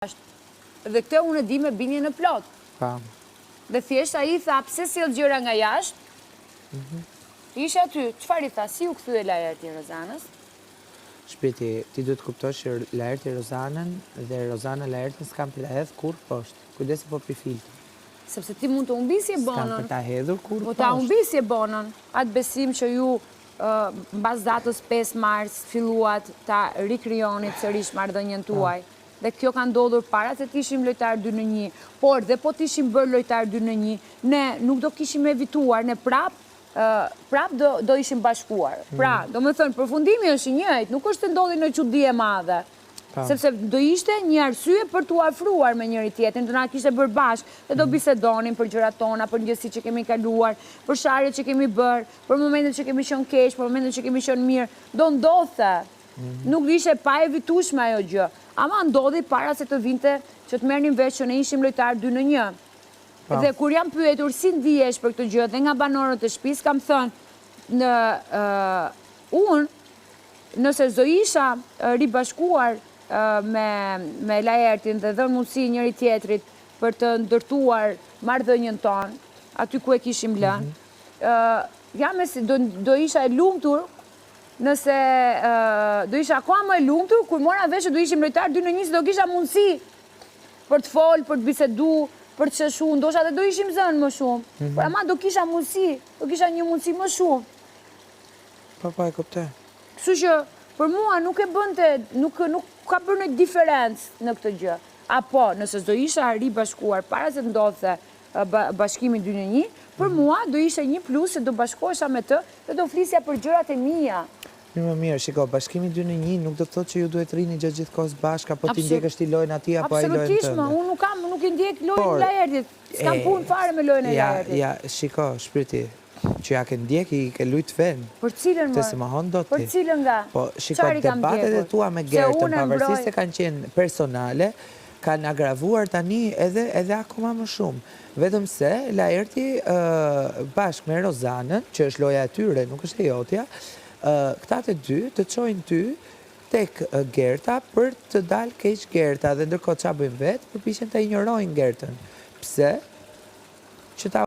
Dhe këtë unë e di me bindje në plot. Dhe thjesht ai tha, pse sjell gjëra nga jashtë? Isha aty, çfarë i tha? Si u kthye Laerti Rozanës? Shpiti, ti duhet kuptosh që Laerti Rozanën dhe Rozana Laertin s'kan për ta hedhur kurrë poshtë. Kujdesi po filtri. Sepse ti mund të humbisje bonën. S'kan për ta hedhur kurrë Po poshtë. ta humbisje bonën. Atë besim që ju mbas datës 5 mars filluat ta rikrijonit sërish marrëdhënien tuaj. Dhe kjo ka ndodhur para se t'ishim lojtar 2-1, por dhe po t'ishim bërë lojtar 2-1, ne nuk do kishim evituar, ne prap do ishim bashkuar. Pra, do me thënë, përfundimi është i njëjtë, nuk është të ndodhi në çudi e madhe. Sepse do ishte një arsye për t'u afruar me njëri tjetrin, do na kishte bërë bashkë, dhe do bisedonin për gjërat tona, për gjësitë që kemi kaluar, për sharjet që kemi bërë, për momentet që kemi qenë keq, për momentet që kemi qenë mirë, do ndodhte. Nuk ishte pa evitueshme ajo gjë. Ama ndodhi para se të vinte që të merrnim vesh që ne ishim lojtar 2-1. Dhe kur jam pyetur si ndihesh për këtë gjë dhe nga banorët e shtëpisë, kam thënë unë nëse do isha ribashkuar me Laertin dhe dhënë mundësi njëri tjetrit për të ndërtuar marrëdhënien tonë, aty ku e kishim lënë, do isha e lumtur. Nëse do isha akoma më e lumtur, kur mora vesh që do ishim lojtar 2-1, se do kisha mundësi për të folë, për të bisedu, për të sheshu, ndoshta dhe do ishim zënë më shumë. Por ama do kisha mundësi, do kisha një mundësi më shumë. Po, e kuptoj. Kështu që për mua nuk e bënte, nuk ka bërë një diferencë në këtë gjë. Apo, nëse do isha ribashkuar para se të ndodhte bashkimi 2-1, për mua do ishte një plus se do bashkohesha me të dhe do flisja për gjërat e mia. Më mirë, shiko, bashkimi 2-1 nuk do të thotë që ju duhet rini gjithë kohës bashkë, apo ti ndjekësh ti lojën atij apo ai lojën tënde. Absolutisht, unë nuk i ndjek lojën e Laertit. S'kam punë fare me lojën e Laertit. Ja, shiko, shpirti, që ja ke ndjek i ke lujt fen. Për cilën më? Të se më hon do ti. Për cilën nga? Po, shiko, debatet e tua me Gertën, pavarësisht se kanë qenë personale, kanë agravuar tani edhe akoma më shumë. Vetëm se Laerti bashkë me Rozanën, që është loja e tyre, nuk është e jotja, këta të dy të çojnë ty tek Gerta për të dalë keq Gerta, dhe ndërkohë ç'a bëjnë vetë, përpiqen ta injorojnë Gertën. Pse? Që ta